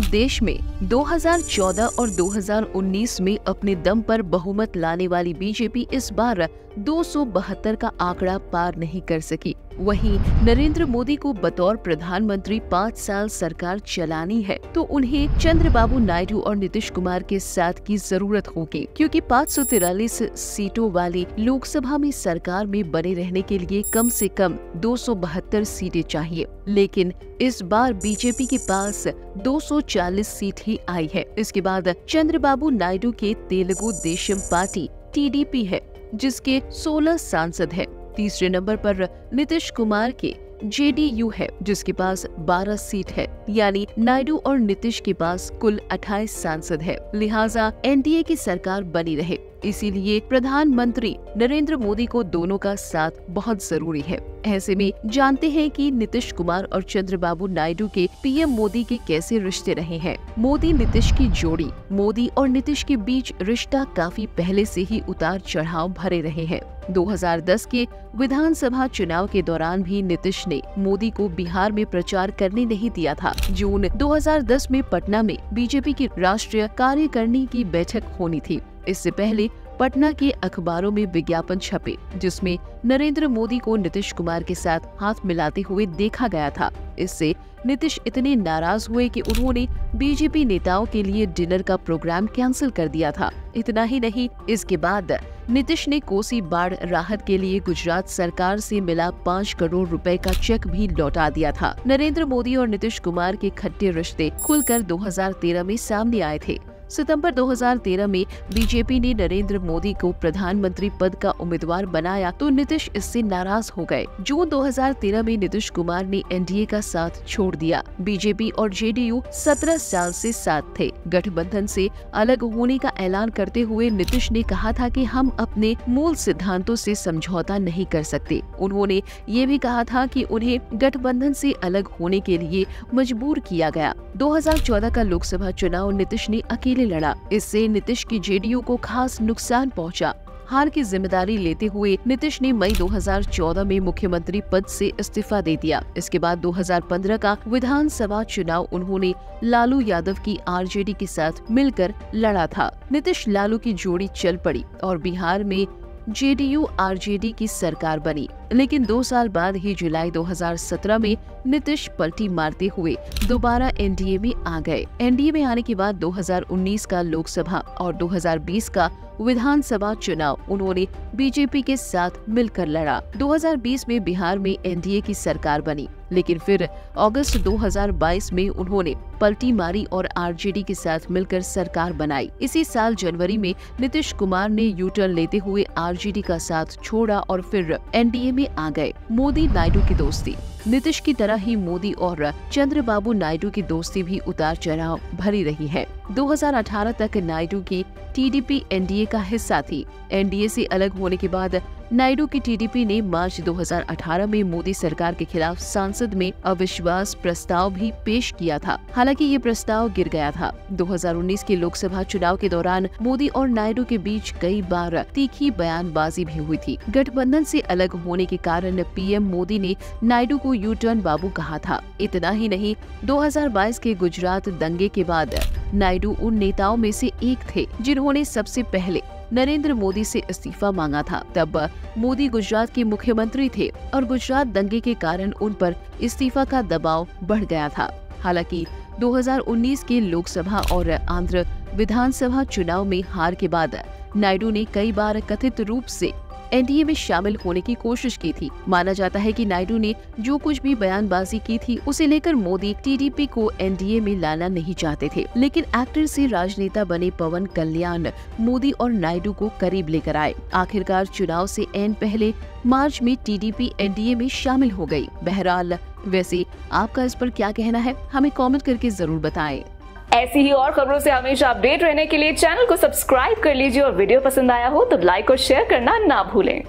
देश में 2014 और 2019 में अपने दम पर बहुमत लाने वाली बीजेपी इस बार 272 का आंकड़ा पार नहीं कर सकी। वहीं नरेंद्र मोदी को बतौर प्रधानमंत्री 5 साल सरकार चलानी है तो उन्हें चंद्रबाबू नायडू और नीतीश कुमार के साथ की जरूरत होगी, क्योंकि 543 सीटों वाली लोकसभा में सरकार में बने रहने के लिए कम से कम 272 सीटें चाहिए। लेकिन इस बार बीजेपी के पास 240 सीट ही आई है। इसके बाद चंद्रबाबू नायडू के तेलुगु देशम पार्टी TDP है, जिसके 16 सांसद है। तीसरे नंबर पर नीतीश कुमार के JDU है, जिसके पास 12 सीट है। यानी नायडू और नीतीश के पास कुल 28 सांसद है। लिहाजा NDA की सरकार बनी रहे, इसीलिए प्रधानमंत्री नरेंद्र मोदी को दोनों का साथ बहुत जरूरी है। ऐसे में जानते हैं कि नीतीश कुमार और चंद्रबाबू नायडू के PM मोदी के कैसे रिश्ते रहे हैं। मोदी नीतीश की जोड़ी, मोदी और नीतीश के बीच रिश्ता काफी पहले से ही उतार चढ़ाव भरे रहे हैं। 2010 के विधानसभा चुनाव के दौरान भी नीतीश ने मोदी को बिहार में प्रचार करने नहीं दिया था। जून 2010 में पटना में बीजेपी की राष्ट्रीय कार्यकारिणी की बैठक होनी थी। इससे पहले पटना के अखबारों में विज्ञापन छपे, जिसमें नरेंद्र मोदी को नीतीश कुमार के साथ हाथ मिलाते हुए देखा गया था। इससे नीतीश इतने नाराज हुए कि उन्होंने बीजेपी नेताओं के लिए डिनर का प्रोग्राम कैंसिल कर दिया था। इतना ही नहीं, इसके बाद नीतीश ने कोसी बाढ़ राहत के लिए गुजरात सरकार से मिला 5 करोड़ रुपए का चेक भी लौटा दिया था। नरेंद्र मोदी और नीतीश कुमार के खट्टे रिश्ते खुलकर 2013 में सामने आए थे। सितंबर 2013 में बीजेपी ने नरेंद्र मोदी को प्रधानमंत्री पद का उम्मीदवार बनाया तो नीतीश इससे नाराज हो गए। जून 2013 में नीतीश कुमार ने NDA का साथ छोड़ दिया। बीजेपी और JDU 17 साल से साथ थे। गठबंधन से अलग होने का ऐलान करते हुए नीतीश ने कहा था कि हम अपने मूल सिद्धांतों से समझौता नहीं कर सकते। उन्होंने ये भी कहा था कि उन्हें गठबंधन से अलग होने के लिए मजबूर किया गया। 2014 का लोकसभा चुनाव नीतीश ने अकेले लड़ा। इससे नीतीश की JDU को खास नुकसान पहुंचा। हार की जिम्मेदारी लेते हुए नीतीश ने मई 2014 में मुख्यमंत्री पद से इस्तीफा दे दिया। इसके बाद 2015 का विधानसभा चुनाव उन्होंने लालू यादव की RJD के साथ मिलकर लड़ा था। नीतीश लालू की जोड़ी चल पड़ी और बिहार में JDU RJD की सरकार बनी। लेकिन 2 साल बाद ही जुलाई 2017 में नीतीश पलटी मारते हुए दोबारा NDA में आ गए। NDA में आने के बाद 2019 का लोकसभा और 2020 का विधानसभा चुनाव उन्होंने बीजेपी के साथ मिलकर लड़ा। 2020 में बिहार में NDA की सरकार बनी, लेकिन फिर अगस्त 2022 में उन्होंने पलटी मारी और RJD के साथ मिलकर सरकार बनाई। इसी साल जनवरी में नीतीश कुमार ने U-टर्न लेते हुए RJD का साथ छोड़ा और फिर NDA में आ गए। मोदी नायडू की दोस्ती। नीतीश की तरह ही मोदी और चंद्रबाबू नायडू की दोस्ती भी उतार चढ़ाव भरी रही है। 2018 तक नायडू की TDP NDA का हिस्सा थी। NDA से अलग होने के बाद नायडू की TDP ने मार्च 2018 में मोदी सरकार के खिलाफ संसद में अविश्वास प्रस्ताव भी पेश किया था। हालांकि ये प्रस्ताव गिर गया था। 2019 के लोकसभा चुनाव के दौरान मोदी और नायडू के बीच कई बार तीखी बयानबाजी भी हुई थी। गठबंधन से अलग होने के कारण PM मोदी ने नायडू को U-टर्न बाबू कहा था। इतना ही नहीं, 2022 के गुजरात दंगे के बाद नायडू उन नेताओं में से एक थे जिन्होंने सबसे पहले नरेंद्र मोदी से इस्तीफा मांगा था। तब मोदी गुजरात के मुख्यमंत्री थे और गुजरात दंगे के कारण उन पर इस्तीफा का दबाव बढ़ गया था। हालांकि 2019 के लोकसभा और आंध्र विधानसभा चुनाव में हार के बाद नायडू ने कई बार कथित रूप से NDA में शामिल होने की कोशिश की थी। माना जाता है कि नायडू ने जो कुछ भी बयानबाजी की थी उसे लेकर मोदी TDP को NDA में लाना नहीं चाहते थे। लेकिन एक्टर से राजनेता बने पवन कल्याण मोदी और नायडू को करीब लेकर आए। आखिरकार चुनाव से ऐन पहले मार्च में TDP NDA में शामिल हो गई। बहरहाल, वैसे आपका इस पर क्या कहना है, हमें कमेंट करके जरूर बताएं। ऐसी ही और खबरों से हमेशा अपडेट रहने के लिए चैनल को सब्सक्राइब कर लीजिए और वीडियो पसंद आया हो तो लाइक और शेयर करना ना भूलें।